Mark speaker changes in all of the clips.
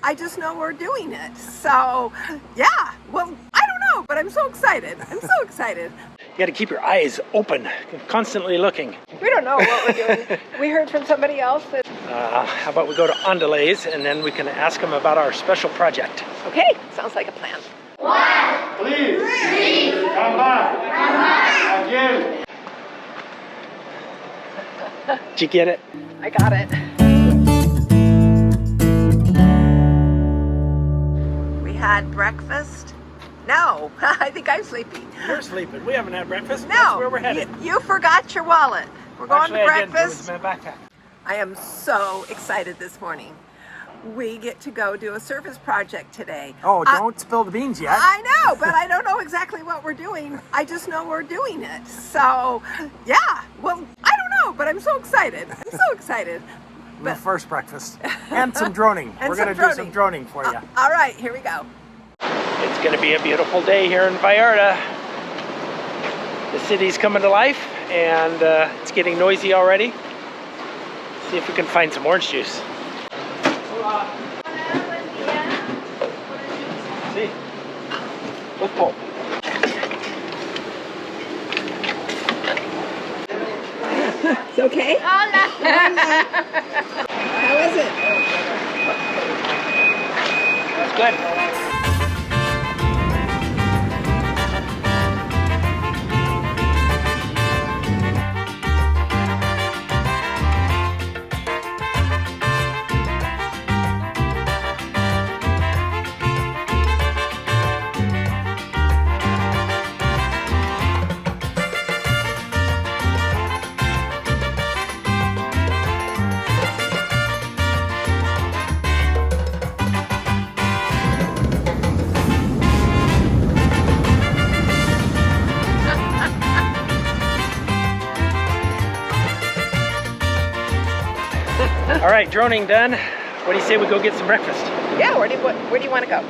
Speaker 1: I just know we're doing it. So, yeah, well, I don't know, but I'm so excited. I'm so excited.
Speaker 2: You got to keep your eyes open, constantly looking.
Speaker 1: We don't know what we're doing. We heard from somebody else that...
Speaker 2: How about we go to Andalays and then we can ask them about our special project.
Speaker 1: Okay, sounds like a plan.
Speaker 3: 1, please, 3, come back, again.
Speaker 2: Did you get it?
Speaker 1: I got it. We had breakfast. No, I think I'm sleepy.
Speaker 2: You're sleeping. We haven't had breakfast.
Speaker 1: No,
Speaker 2: That's where we're headed.
Speaker 1: You forgot your wallet. We're going
Speaker 2: Actually,
Speaker 1: to
Speaker 2: I didn't. It
Speaker 1: breakfast.
Speaker 2: was in my backpack.
Speaker 1: I am so excited this morning. We get to go do a service project today.
Speaker 2: Oh, don't spill the beans yet.
Speaker 1: I know, but I don't know exactly what we're doing. I just know we're doing it. So, yeah, well, I don't know, but I'm so excited. I'm so excited.
Speaker 2: The first breakfast. And some droning.
Speaker 1: And
Speaker 2: We're going to do some droning for you.
Speaker 1: All right, here we go.
Speaker 2: It's going to be a beautiful day here in Vallarta. The city's coming to life and it's getting noisy already. See if we can find some orange juice. See? With pulp.
Speaker 1: It's okay? Hola. How is it?
Speaker 2: That's good. All right, droning done. What do you say we go get some breakfast?
Speaker 1: Yeah, where do you want to go?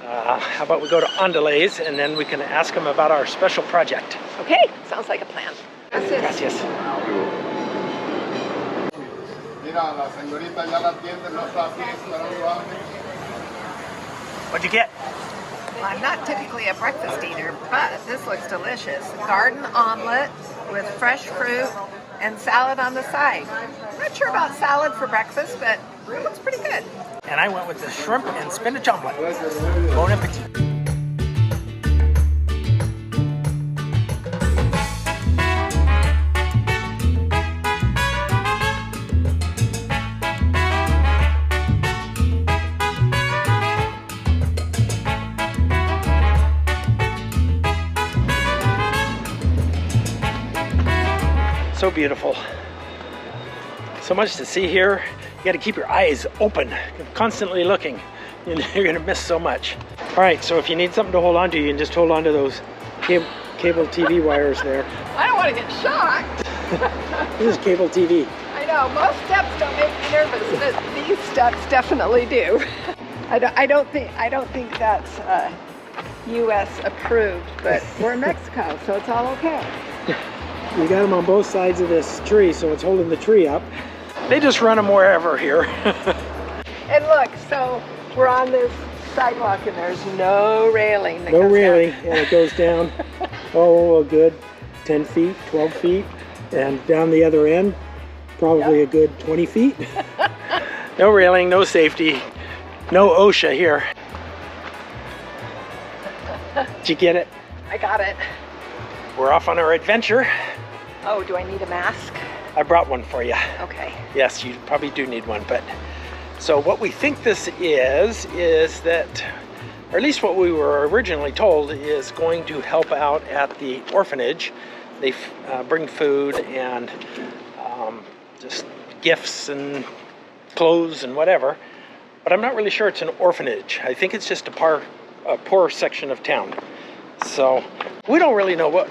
Speaker 2: How about we go to Andalays and then we can ask them about our special project.
Speaker 1: Okay, sounds like a plan.
Speaker 2: Gracias. What'd you get?
Speaker 1: Well, I'm not typically a breakfast eater, but this looks delicious. Garden omelet with fresh fruit and salad on the side. I'm not sure about salad for breakfast, but it looks pretty good.
Speaker 2: And I went with the shrimp and spinach omelet. Bon appetit. So beautiful. So much to see here. You got to keep your eyes open, constantly looking. You're going to miss so much. All right, so if you need something to hold on to, you can just hold on to those cable TV wires there.
Speaker 1: I don't want to get shocked.
Speaker 2: This is cable TV.
Speaker 1: I know, most steps don't make me nervous, but these steps definitely do. I don't think that's U.S. approved, but we're in Mexico, so it's all okay.
Speaker 2: You got them on both sides of this tree, so it's holding the tree up. They just run them wherever here.
Speaker 1: And look, so we're on this sidewalk and there's no railing.
Speaker 2: No railing, and it goes down, oh, a good 10 feet, 12 feet, and down the other end, probably a good 20 feet. No railing, no safety, no OSHA here. Did you get it?
Speaker 1: I got it.
Speaker 2: We're off on our adventure.
Speaker 1: Oh, do I need a mask?
Speaker 2: I brought one for you.
Speaker 1: Okay.
Speaker 2: Yes, you probably do need one, but so what we think this is that, or at least what we were originally told, is going to help out at the orphanage. They bring food and just gifts and clothes and whatever, but I'm not really sure it's an orphanage. I think it's just a poor section of town. So we don't really know what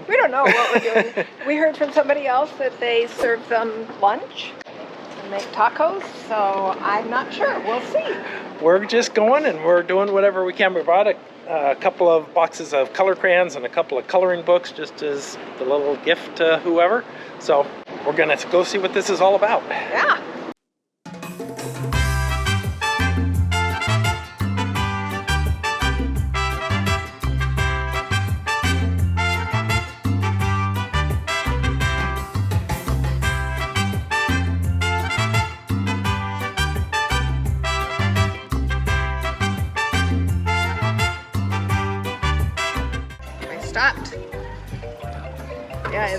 Speaker 1: we don't know what we're doing. We heard from somebody else that they serve them lunch and make tacos, so I'm not sure. We'll see.
Speaker 2: We're just going and we're doing whatever we can. We brought a couple of boxes of color crayons and a couple of coloring books just as the little gift to whoever. So we're gonna go see what this is all about.
Speaker 1: Yeah.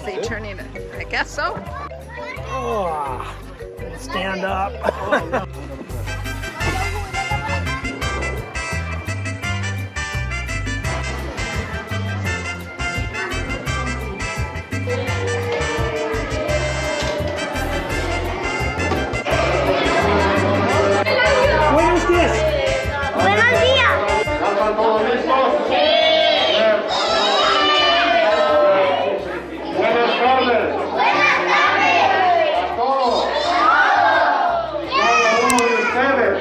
Speaker 1: Is he turning it? I guess so.
Speaker 2: Oh, stand up. Buenos días.
Speaker 4: Buenos días.
Speaker 3: ¿Ya están todos listos? Sí. Buenas tardes.
Speaker 4: Buenas tardes.
Speaker 3: A todos. Cada uno de ustedes.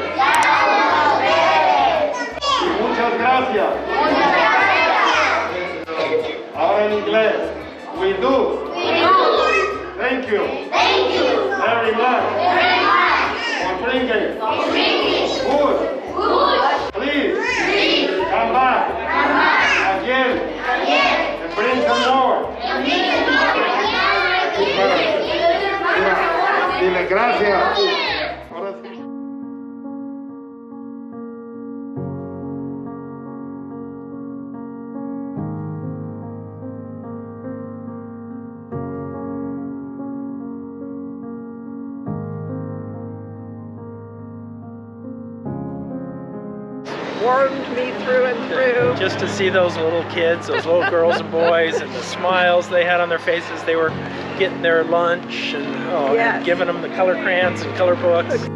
Speaker 3: Y muchas gracias. Ahora en inglés. We do. Thank you. Very much. For bringing. Food. Please. Come back. Again. And bring some more. Dile gracias. Ahora sí.
Speaker 1: Warmed me through and through.
Speaker 2: Just to see those little kids, those little girls and boys, and the smiles they had on their faces. They were getting their lunch and,
Speaker 1: Yes.
Speaker 2: and giving them the color crayons and color books.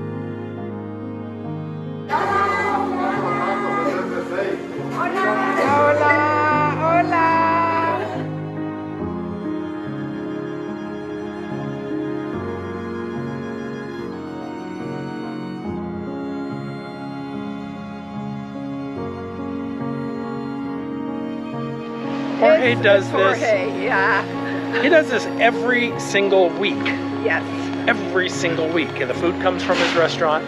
Speaker 1: Hola, hola.
Speaker 2: Jorge
Speaker 1: It's
Speaker 2: does this.
Speaker 1: Jorge, yeah.
Speaker 2: He does this every single week.
Speaker 1: Yes.
Speaker 2: Every single week. And the food comes from his restaurant.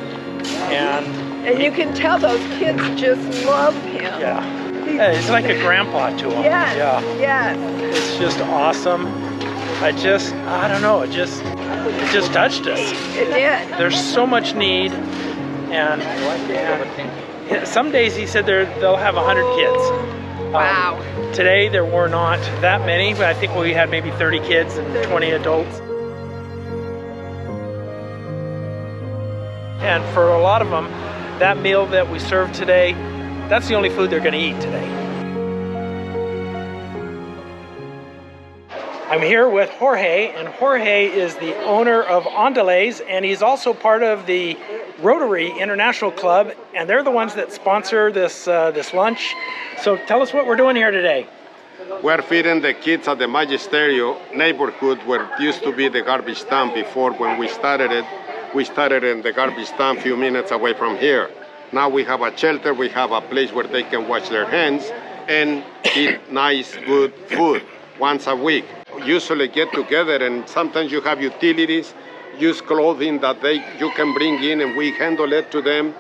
Speaker 2: And
Speaker 1: And you can tell those kids just love him.
Speaker 2: yeah, he's like a grandpa to them.
Speaker 1: Yes.
Speaker 2: Yeah.
Speaker 1: Yes.
Speaker 2: It's just awesome. I don't know, it just touched us.
Speaker 1: It did.
Speaker 2: There's so much need, and some days he said they'll have 100 kids.
Speaker 1: Wow.
Speaker 2: Today there were not that many, but I think we had maybe 30 kids and 20 adults. And for a lot of them, that meal that we served today, that's the only food they're going to eat today. I'm here with Jorge, and Jorge is the owner of Ondales, and he's also part of the Rotary International Club, and they're the ones that sponsor this lunch. So tell us what we're doing here today.
Speaker 5: We're feeding the kids at the Magisterio neighborhood where it used to be the garbage dump before. When we started it, we started in the garbage dump a few minutes away from here. Now we have a shelter, we have a place where they can wash their hands and eat nice, good food once a week. Usually get together, and sometimes you have utilities, use clothing that you can bring in and we handle it to them.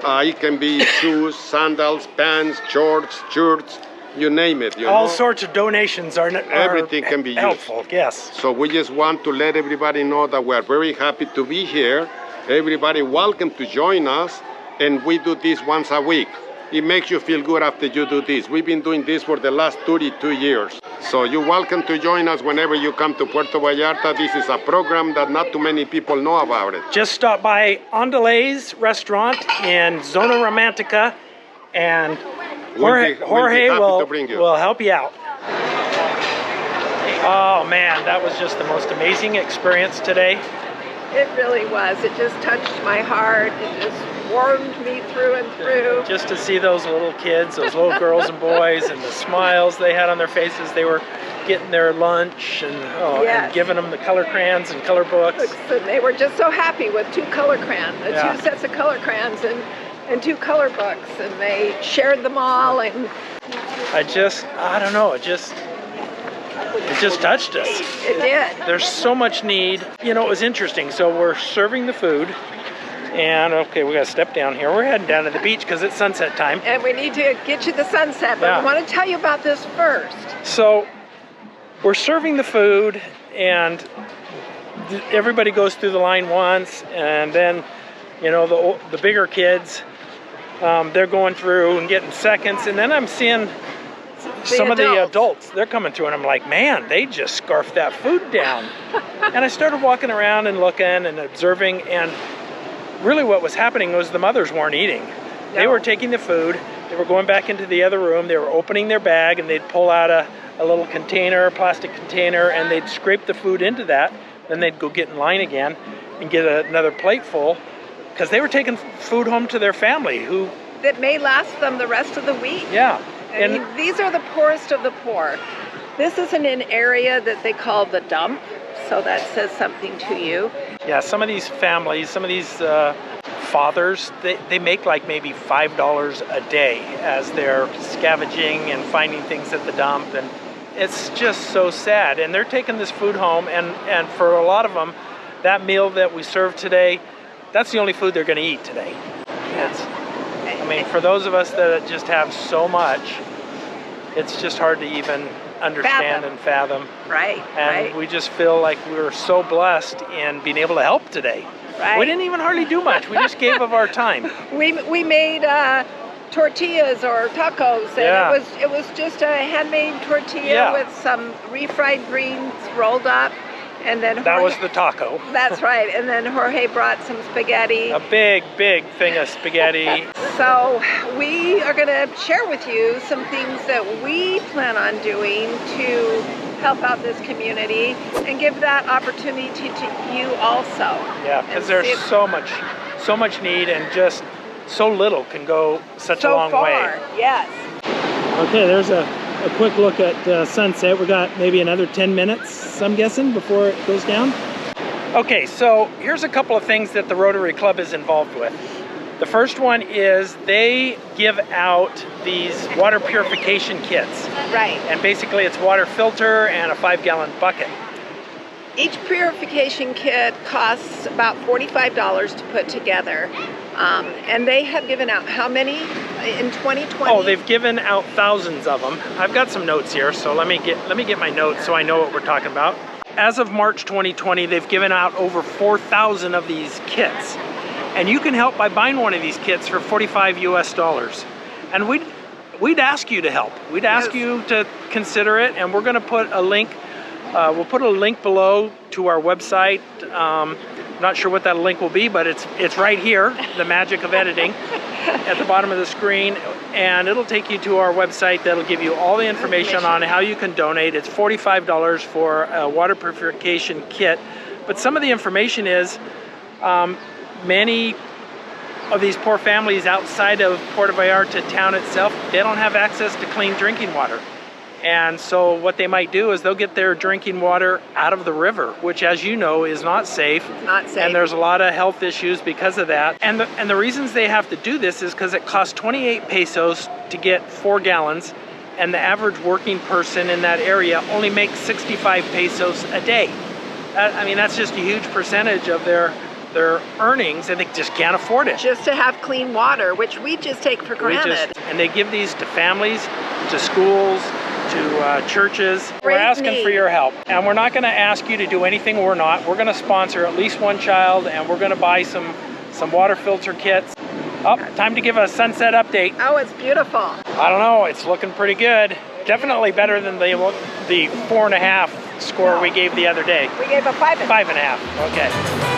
Speaker 5: It can be shoes, sandals, pants, shorts, shirts, you name it.
Speaker 2: All sorts of donations are
Speaker 5: everything can be
Speaker 2: helpful,
Speaker 5: used.
Speaker 2: yes.
Speaker 5: So we just want to let everybody know that we're very happy to be here. Everybody welcome to join us, and we do this once a week. It makes you feel good after you do this. We've been doing this for the last 32 years. So you're welcome to join us whenever you come to Puerto Vallarta. This is a program that not too many people know about it.
Speaker 2: Just stop by Ondales restaurant in Zona Romantica, and Jorge will help you out. Oh man, that was just the most amazing experience today.
Speaker 1: It really was. It just touched my heart. It just warmed me through and through.
Speaker 2: Just to see those little kids, those little girls and boys, and the smiles they had on their faces. They were getting their lunch and, and giving them the color crayons and color books.
Speaker 1: And they were just so happy with two color crayons, two sets of color crayons and two color books, and they shared them all. And
Speaker 2: I don't know, it just touched us.
Speaker 1: It did.
Speaker 2: There's so much need. You know, it was interesting. So we're serving the food. And okay, we got to step down here. We're heading down to the beach because it's sunset time.
Speaker 1: And we need to get you the sunset, but we want to tell you about this first.
Speaker 2: So we're serving the food, and everybody goes through the line once, and then, you know, the bigger kids, they're going through and getting seconds, and then I'm seeing some of the adults, they're coming through, and I'm like, man, they just scarfed that food down. And I started walking around and looking and observing, and really what was happening was the mothers weren't eating. They were taking the food, they were going back into the other room, they were opening their bag, and they'd pull out a little container, a plastic container, and they'd scrape the food into that. Then they'd go get in line again and get another plate full, because they were taking food home to their family who...
Speaker 1: that may last them the rest of the week.
Speaker 2: Yeah.
Speaker 1: I mean, these are the poorest of the poor. This is in an area that they call the dump, so that says something to you.
Speaker 2: Yeah, some of these families, some of these fathers, they make like maybe $5 a day as they're scavenging and finding things at the dump, and it's just so sad. And they're taking this food home, and for a lot of them, that meal that we served today, that's the only food they're going to eat today. I mean, for those of us that just have so much, it's just hard to even understand and fathom.
Speaker 1: Right,
Speaker 2: and we just feel like we're so blessed in being able to help today.
Speaker 1: Right.
Speaker 2: We didn't even hardly do much. We just gave of our time.
Speaker 1: We made tortillas or tacos, and it was just a handmade tortilla with some refried greens rolled up. And then
Speaker 2: that was the taco.
Speaker 1: That's right. And then Jorge brought some spaghetti.
Speaker 2: A big thing of spaghetti.
Speaker 1: So we are going to share with you some things that we plan on doing to help out this community and give that opportunity to you also.
Speaker 2: Yeah, because there's so much need, and just so little can go such a long way.
Speaker 1: Yes.
Speaker 2: Okay, there's a quick look at sunset. We got maybe another 10 minutes, I'm guessing, before it goes down. Okay, so here's a couple of things that the Rotary Club is involved with. The first one is they give out these water purification kits.
Speaker 1: Right.
Speaker 2: And basically it's water filter and a 5-gallon bucket.
Speaker 1: Each purification kit costs about $45 to put together. And they have given out how many in 2020?
Speaker 2: Oh, they've given out thousands of them. I've got some notes here, so let me get my notes so I know what we're talking about. As of March 2020, they've given out over 4,000 of these kits. And you can help by buying one of these kits for $45 US. And we'd ask you to help. We'd ask you to consider it, and we're going to put a link. We'll put a link below to our website. Not sure what that link will be, but it's right here, the magic of editing, at the bottom of the screen, and it'll take you to our website that'll give you all the information on how you can donate. It's $45 for a water purification kit, but some of the information is many of these poor families outside of Puerto Vallarta town itself, they don't have access to clean drinking water. And so what they might do is they'll get their drinking water out of the river, which, as you know, is not safe.
Speaker 1: It's not safe.
Speaker 2: And there's a lot of health issues because of that. And the reasons they have to do this is because it costs 28 pesos to get 4 gallons, and the average working person in that area only makes 65 pesos a day. I mean, that's just a huge percentage of their earnings, and they just can't afford it.
Speaker 1: Just to have clean water, which we just take for granted.
Speaker 2: And they give these to families, to schools, to churches. We're asking for your help, and we're not going to ask you to do anything we're not. We're going to sponsor at least one child, and we're going to buy some water filter kits. Oh, time to give a sunset update.
Speaker 1: Oh, it's beautiful.
Speaker 2: I don't know, it's looking pretty good. Definitely better than the 4.5 score we gave the other day.
Speaker 1: We gave a 5.5.
Speaker 2: 5.5, okay.